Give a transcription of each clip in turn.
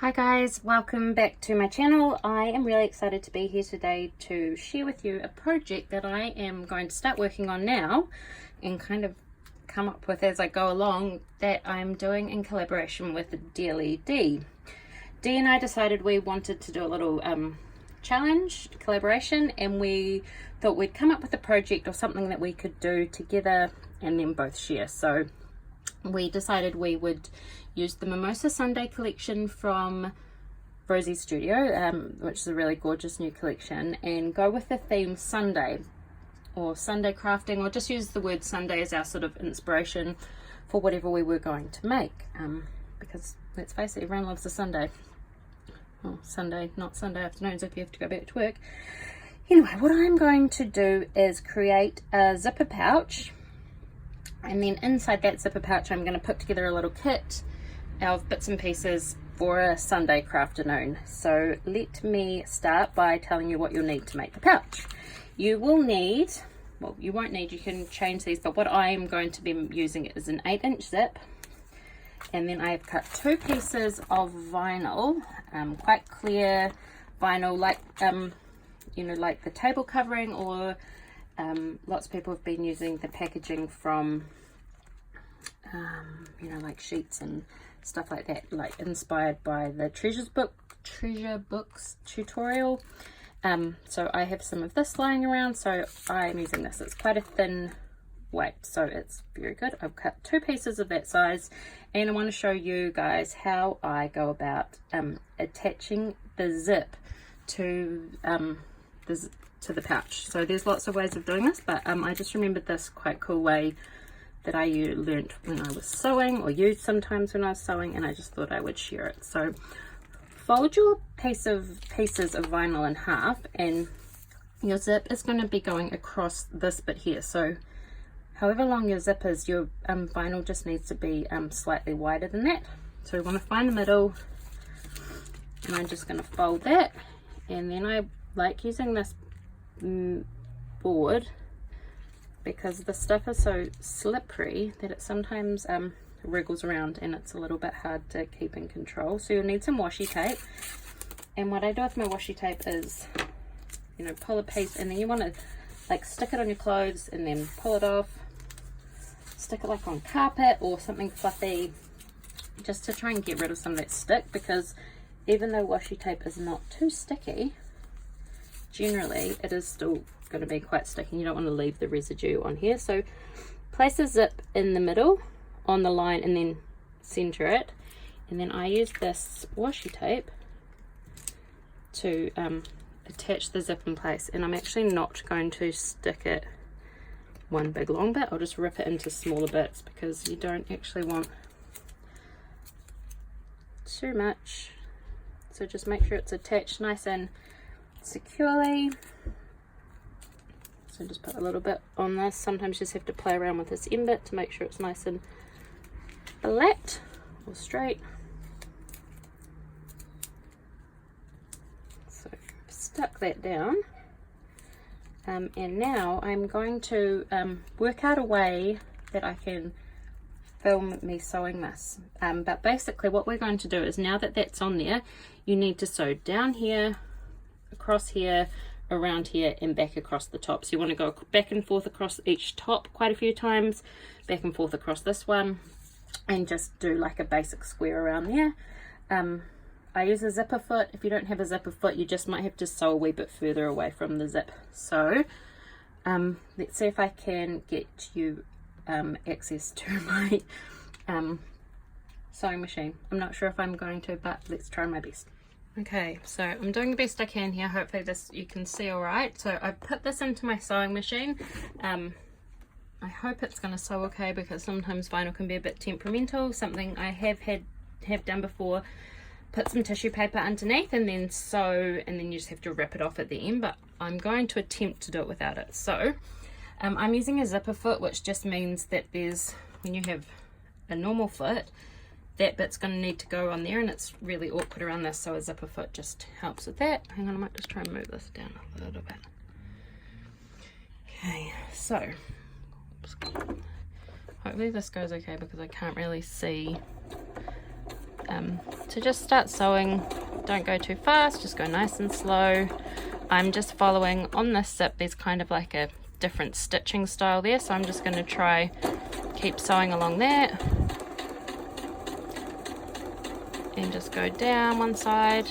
Hi guys, welcome back to my channel. I am really excited to be here today to share with you a project that I am going to start working on now and kind of come up with as I go along, that I'm doing in collaboration with Dearly D. Dee and I decided we wanted to do a little challenge collaboration, and we thought we'd come up with a project or something that we could do together and then both share. So we decided we would use the Mimosa Sunday collection from Rosie's studio, which is a really gorgeous new collection, and go with the theme Sunday or Sunday crafting, or just use the word Sunday as our sort of inspiration for whatever we were going to make, because let's face it, everyone loves a Sunday. Well, Sunday, not Sunday afternoons if you have to go back to work. Anyway, what I'm going to do is create a zipper pouch, and then inside that zipper pouch I'm going to put together a little kit of bits and pieces for a Sunday crafternoon. So let me start by telling you what you'll need to make the pouch. You will need, well, you won't need, you can change these, but what I'm going to be using is an 8-inch zip, and then I have cut 2 pieces of vinyl, quite clear vinyl, like you know, like the table covering, or lots of people have been using the packaging from you know, like sheets and stuff like that, like inspired by the treasure books tutorial. So I have some of this lying around, so I'm using this. It's quite a thin weight, so it's very good. I've cut 2 pieces of that size, and I want to show you guys how I go about attaching the zip to the pouch. So there's lots of ways of doing this, but I just remembered this quite cool way that I learnt when I was sewing, or used sometimes when I was sewing, and I just thought I would share it. So fold your pieces of vinyl in half, and your zip is going to be going across this bit here. So however long your zip is, your vinyl just needs to be slightly wider than that. So we want to find the middle, and I'm just going to fold that, and then I like using this board because the stuff is so slippery that it sometimes wriggles around, and it's a little bit hard to keep in control. So you'll need some washi tape, and what I do with my washi tape is, you know, pull a piece, and then you want to like stick it on your clothes and then pull it off, stick it like on carpet or something fluffy, just to try and get rid of some of that stick, because even though washi tape is not too sticky, generally it is still going to be quite sticky. You don't want to leave the residue on here. So place a zip in the middle on the line and then center it, and then I use this washi tape to attach the zip in place. And I'm actually not going to stick it one big long bit, I'll just rip it into smaller bits, because you don't actually want too much. So just make sure it's attached nice and securely. So just put a little bit on this. Sometimes you just have to play around with this end bit to make sure it's nice and flat or straight. So stuck that down, and now I'm going to work out a way that I can film me sewing this. But basically what we're going to do is, now that that's on there, you need to sew down here, across here, around here, and back across the top. So you want to go back and forth across each top quite a few times, back and forth across this one, and just do like a basic square around there. I use a zipper foot. If you don't have a zipper foot, you just might have to sew a wee bit further away from the zip. So let's see if I can get you access to my sewing machine. I'm not sure if I'm going to, but let's try my best. Okay, so I'm doing the best I can here. Hopefully this you can see all right. So I put this into my sewing machine. I hope it's going to sew okay, because sometimes vinyl can be a bit temperamental. Something I have done before. Put some tissue paper underneath and then sew, and then you just have to rip it off at the end, but I'm going to attempt to do it without it. So I'm using a zipper foot, which just means that there's, when you have a normal foot, that bit's going to need to go on there, and it's really awkward around this, so a zipper foot just helps with that. Hang on, I might just try and move this down a little bit. Okay, so hopefully this goes okay, because I can't really see to just start sewing. Don't go too fast, just go nice and slow. I'm just following on this zip, there's kind of like a different stitching style there, so I'm just going to try keep sewing along that and just go down one side.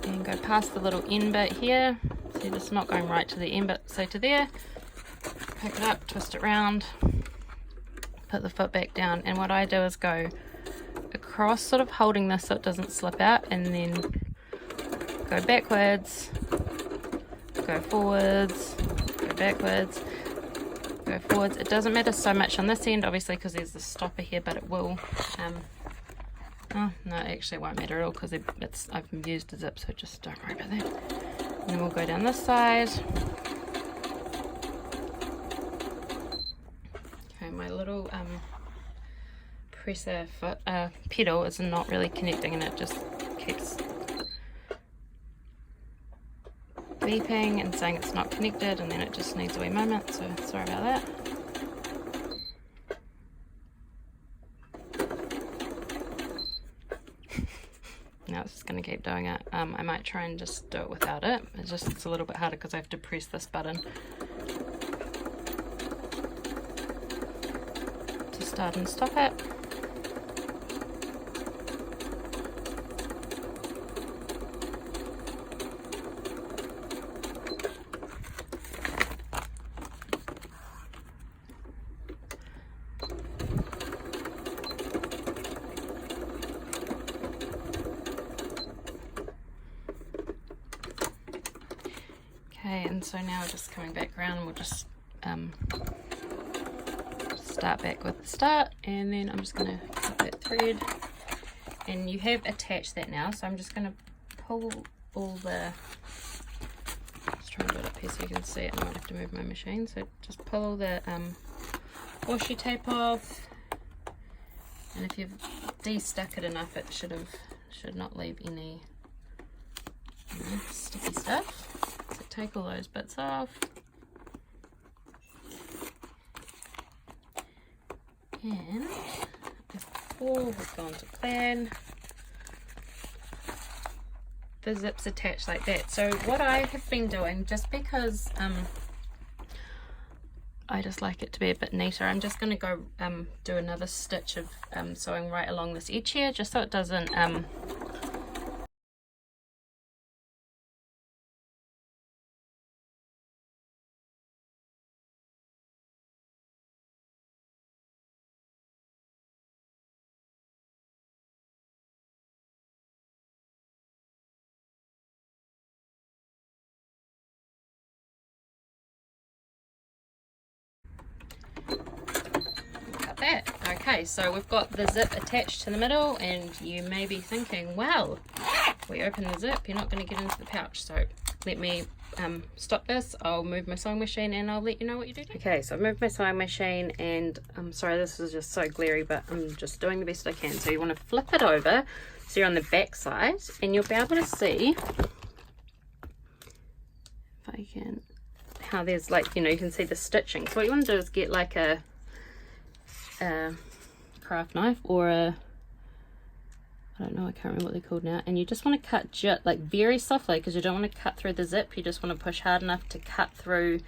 And go past the little end bit here. See, it's not going right to the end bit, so to there. Pick it up, twist it round, put the foot back down, and what I do is go across, sort of holding this so it doesn't slip out, and then go backwards, go forwards, go backwards, go forwards. It doesn't matter so much on this end, obviously, because there's the stopper here, but it will. Oh, no, actually it won't matter at all because I've used a zip, so just don't worry about that. And then we'll go down this side. Okay, my little presser foot pedal is not really connecting, and it just keeps beeping and saying it's not connected, and then it just needs a wee moment, so sorry about that. Now it's just going to keep doing it. I might try and just do it without it. It's a little bit harder because I have to press this button to start and stop it. Okay, and so now we're just coming back around, and we'll just start back with the start, and then I'm just going to cut that thread, and you have attached that now, so I'm just going to pull all the, let's try and do it up here so you can see it, and I might have to move my machine, so just pull all the washi tape off, and if you've de-stuck it enough, it should not leave any sticky stuff. So take all those bits off, and before we go on to plan, the zips attached like that. So what I have been doing, just because I just like it to be a bit neater, I'm just going to go do another stitch of sewing right along this edge here, just so it doesn't that. Okay, so we've got the zip attached to the middle, and you may be thinking, well, we open the zip, you're not going to get into the pouch. So let me stop this, I'll move my sewing machine, and I'll let you know what you do. Okay, so I've moved my sewing machine, and I'm sorry this is just so glary, but I'm just doing the best I can. So you want to flip it over so you're on the back side, and you'll be able to see, if I can, how there's like, you can see the stitching. So what you want to do is get like a craft knife or I don't know, I can't remember what they're called now, and you just want to cut like very softly, because you don't want to cut through the zip, you just want to push hard enough to cut through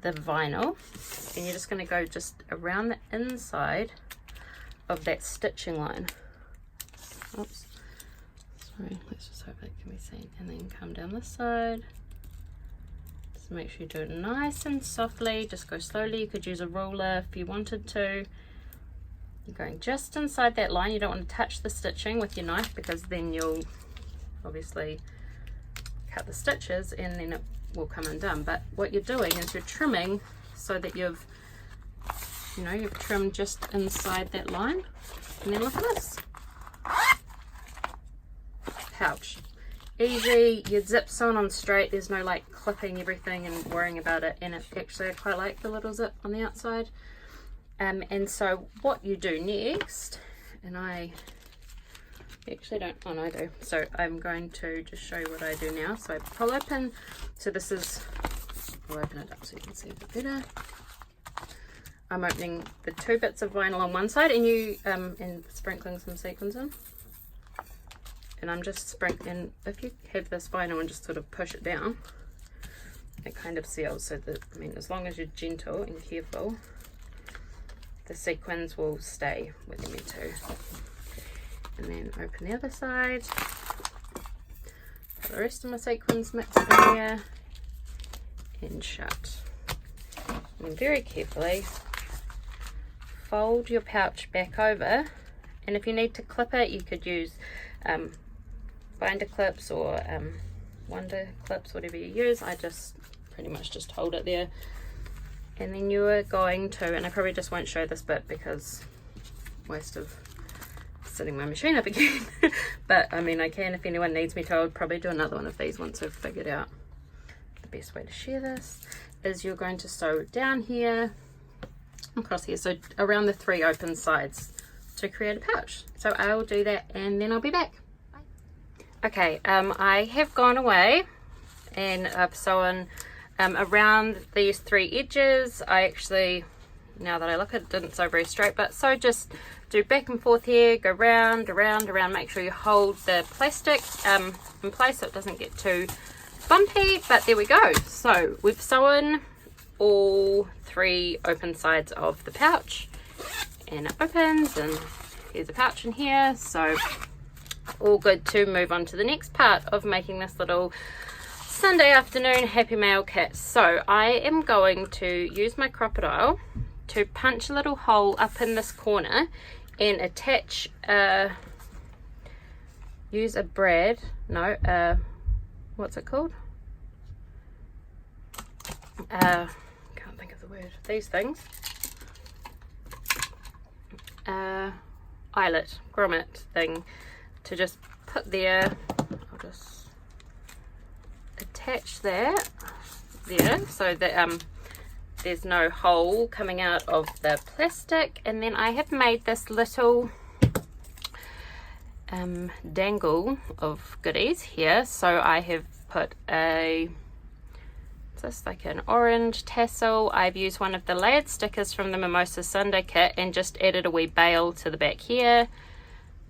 the vinyl, and you're just going to go just around the inside of that stitching line. Oops, sorry, let's just hope that can be seen, and then come down this side. Just make sure you do it nice and softly, just go slowly. You could use a ruler if you wanted to. You're going just inside that line. You don't want to touch the stitching with your knife, because then you'll obviously cut the stitches and then it will come undone. But what you're doing is you're trimming so that you've trimmed just inside that line. And then look at this pouch, easy. Your zip sewn on straight, there's no like clipping everything and worrying about it, and actually I quite like the little zip on the outside. And so what you do next, and I You actually don't, oh no I do. So I'm going to just show you what I do now. So I pull open, so this is, I'll open it up so you can see a bit better. I'm opening the 2 bits of vinyl on one side and and sprinkling some sequins in. And I'm just sprinkling, if you have this vinyl and just sort of push it down, it kind of seals, so that, I mean, as long as you're gentle and careful, the sequins will stay where they're meant to. And then open the other side, put the rest of my sequins mixed in there, and shut. And very carefully fold your pouch back over, and if you need to clip it, you could use binder clips or wonder clips, whatever you use. I just pretty much just hold it there, and then you are going to, and I probably just won't show this bit because waste of setting my machine up again, but I mean I can if anyone needs me to. I'll probably do another one of these once I've figured out the best way to share this. Is you're going to sew down here, across here, so around the 3 open sides to create a pouch. So I'll do that and then I'll be back. Bye. Okay, I have gone away and I've sewn around these 3 edges. I actually, now that I look at it, didn't sew very straight, but so just do back and forth here, go round, around, around. Make sure you hold the plastic in place so it doesn't get too bumpy, but there we go. So we've sewn all 3 open sides of the pouch, and it opens, and here's a pouch in here, so all good to move on to the next part of making this little Sunday afternoon happy mail kit. So I am going to use my crocodile to punch a little hole up in this corner and attach use a brad, no, what's it called? Can't think of the word. These things. Eyelet, grommet thing to just put there. I'll just attach that there so that there's no hole coming out of the plastic. And then I have made this little dangle of goodies here. So I have put just like an orange tassel. I've used one of the layered stickers from the Mimosa Sunday kit and just added a wee bail to the back here.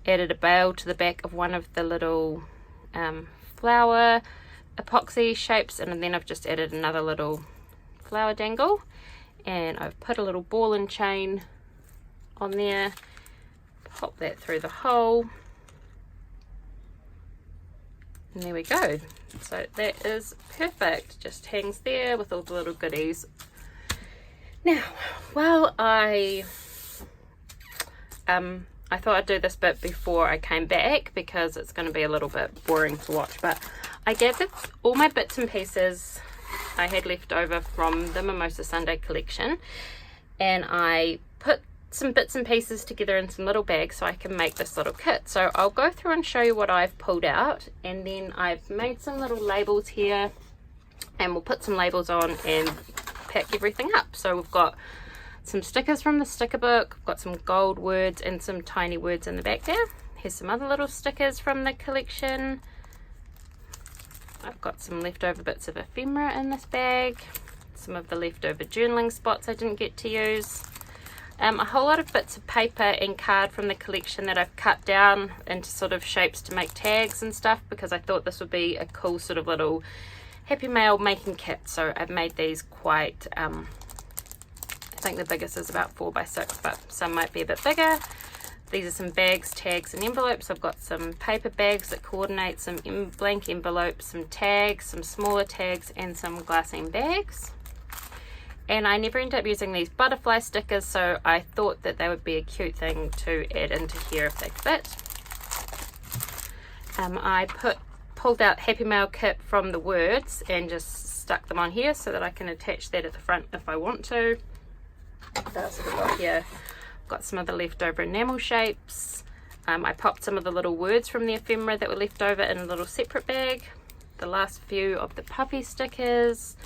Added a bail to the back of one of the little flower epoxy shapes, and then I've just added another little flower dangle, and I've put a little ball and chain on there, pop that through the hole, and there we go. So that is perfect, just hangs there with all the little goodies. Now, while I thought I'd do this bit before I came back because it's going to be a little bit boring to watch, but I gathered all my bits and pieces I had left over from the Mimosa Sunday collection, and I put some bits and pieces together in some little bags so I can make this little kit. So I'll go through and show you what I've pulled out, and then I've made some little labels here, and we'll put some labels on and pack everything up. So we've got some stickers from the sticker book, got some gold words and some tiny words in the back there. Here's some other little stickers from the collection. I've got some leftover bits of ephemera in this bag, some of the leftover journaling spots I didn't get to use, a whole lot of bits of paper and card from the collection that I've cut down into sort of shapes to make tags and stuff, because I thought this would be a cool sort of little happy mail making kit. So I've made these quite, I think the biggest is about 4 by 6, but some might be a bit bigger. These are some bags, tags and envelopes. I've got some paper bags that coordinate, some blank envelopes, some tags, some smaller tags, and some glassine bags. And I never ended up using these butterfly stickers, so I thought that they would be a cute thing to add into here if they fit. I pulled out Happy Mail kit from the words and just stuck them on here so that I can attach that at the front if I want to. What else have I got here? Got some of the leftover enamel shapes. I popped some of the little words from the ephemera that were left over in a little separate bag. The last few of the puppy stickers.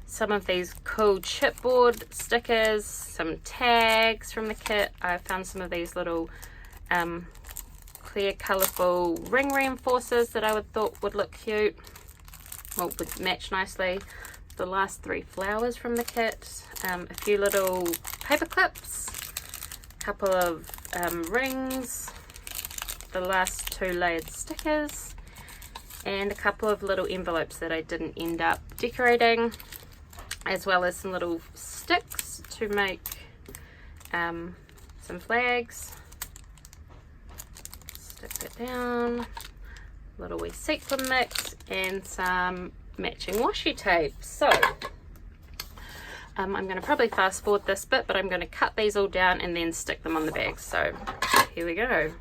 Some of these cool chipboard stickers, some tags from the kit. I found some of these little clear colourful ring reinforcers that I thought would look cute, well, would match nicely. The last 3 flowers from the kit, a few little paper clips, a couple of rings, the last 2 layered stickers, and a couple of little envelopes that I didn't end up decorating, as well as some little sticks to make some flags. Stick that down, little wee sequin mix, and some matching washi tape. So I'm going to probably fast forward this bit, but I'm going to cut these all down and then stick them on the bag. So here we go.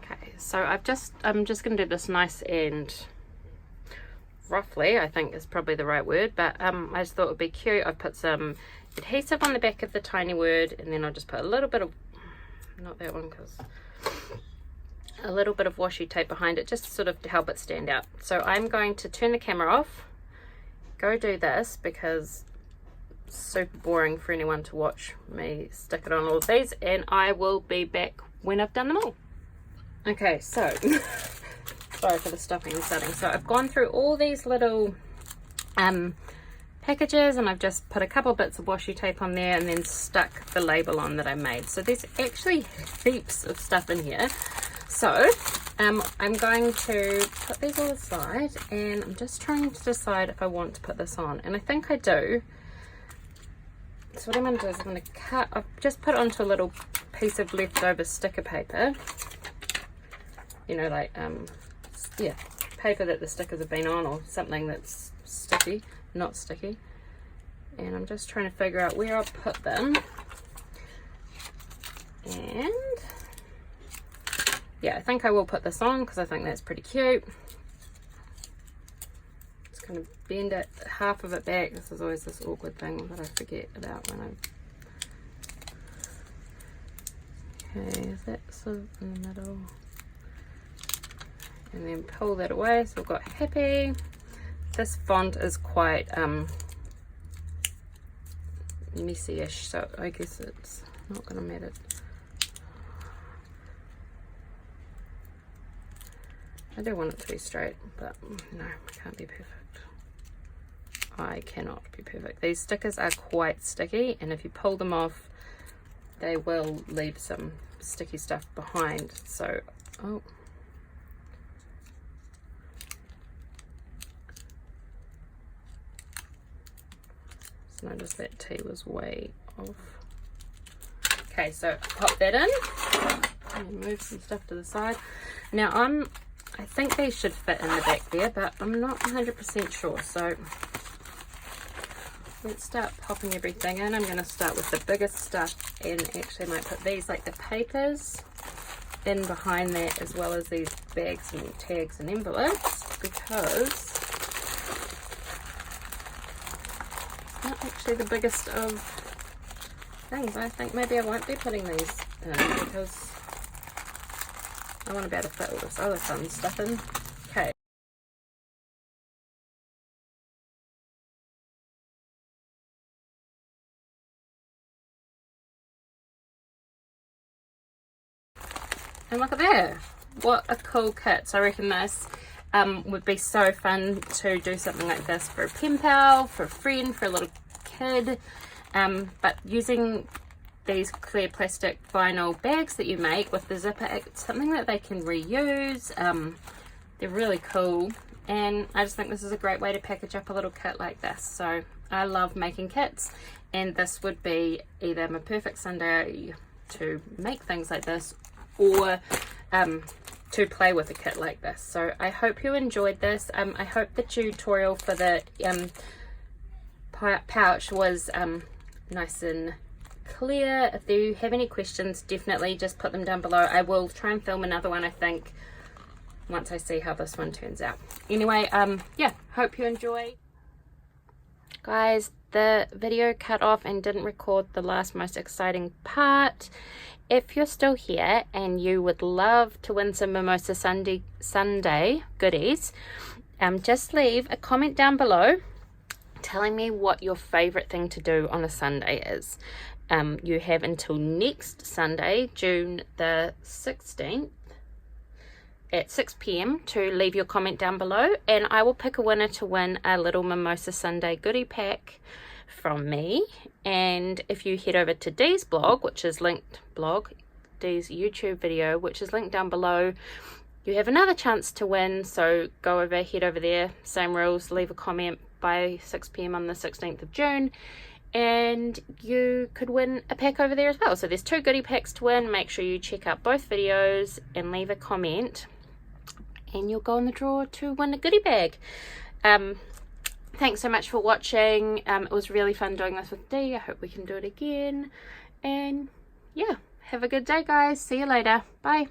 Okay, so I'm just going to do this nice and roughly, I think is probably the right word, but I just thought it would be cute. I've put some adhesive on the back of the tiny word, and then I'll just put a little bit of, not that one, because a little bit of washi tape behind it, just sort of to help it stand out. So I'm going to turn the camera off, go do this, because it's super boring for anyone to watch me stick it on all of these, and I will be back when I've done them all. Okay, so sorry for the stopping and starting. So I've gone through all these little packages, and I've just put a couple bits of washi tape on there and then stuck the label on that I made. So there's actually heaps of stuff in here. So I'm going to put these all aside, and I'm just trying to decide if I want to put this on, and I think I do. So what I'm going to do is I'm going to cut, I've just put it onto a little piece of leftover sticker paper, you know, like yeah, paper that the stickers have been on, or something that's sticky, not sticky. And I'm just trying to figure out where I'll put them. And yeah, I think I will put this on because I think that's pretty cute. Just going to bend it, half of it back. This is always this awkward thing that I forget about when okay, is that sort of in the middle? And then pull that away. So we've got happy. This font is quite messy-ish, so I guess it's not going to matter. I do want it to be straight, but no, it can't be perfect. I cannot be perfect. These stickers are quite sticky, and if you pull them off, they will leave some sticky stuff behind. So, oh. Notice that T was way off. Okay, so pop that in and move some stuff to the side. Now I think these should fit in the back there, but I'm not 100% sure. So let's start popping everything in. I'm going to start with the biggest stuff, and actually I might put these, like the papers, in behind that, as well as these bags and tags and envelopes, because not actually the biggest of things. I think maybe I won't be putting these in because I want to be able to fit all this other fun stuff in. Okay. And look at that. What a cool kit. So I reckon this would be so fun to do something like this for a pen pal, for a friend, for a little kid. But using these clear plastic vinyl bags that you make with the zipper, it's something that they can reuse. They're really cool, and I just think this is a great way to package up a little kit like this. So I love making kits, and this would be either my perfect Sunday to make things like this, or to play with a kit like this. So I hope you enjoyed this. I hope the tutorial for the pouch was nice and clear. If you have any questions, definitely just put them down below. I will try and film another one, I think, once I see how this one turns out. Anyway, yeah, hope you enjoy. Guys, the video cut off and didn't record the last most exciting part. If you're still here and you would love to win some Mimosa Sunday goodies, just leave a comment down below telling me what your favorite thing to do on a Sunday is. You have until next Sunday, June the 16th at 6 p.m. to leave your comment down below, and I will pick a winner to win a little Mimosa Sunday goodie pack from me. And if you head over to Dee's blog, which is linked, Dee's YouTube video, which is linked down below, you have another chance to win. So head over there, same rules, leave a comment by 6 p.m. on the 16th of June, and you could win a pack over there as well. So there's 2 goodie packs to win. Make sure you check out both videos and leave a comment, and you'll go in the draw to win a goodie bag. Thanks so much for watching. It was really fun doing this with Dee. I hope we can do it again. And yeah, have a good day, guys. See you later. Bye.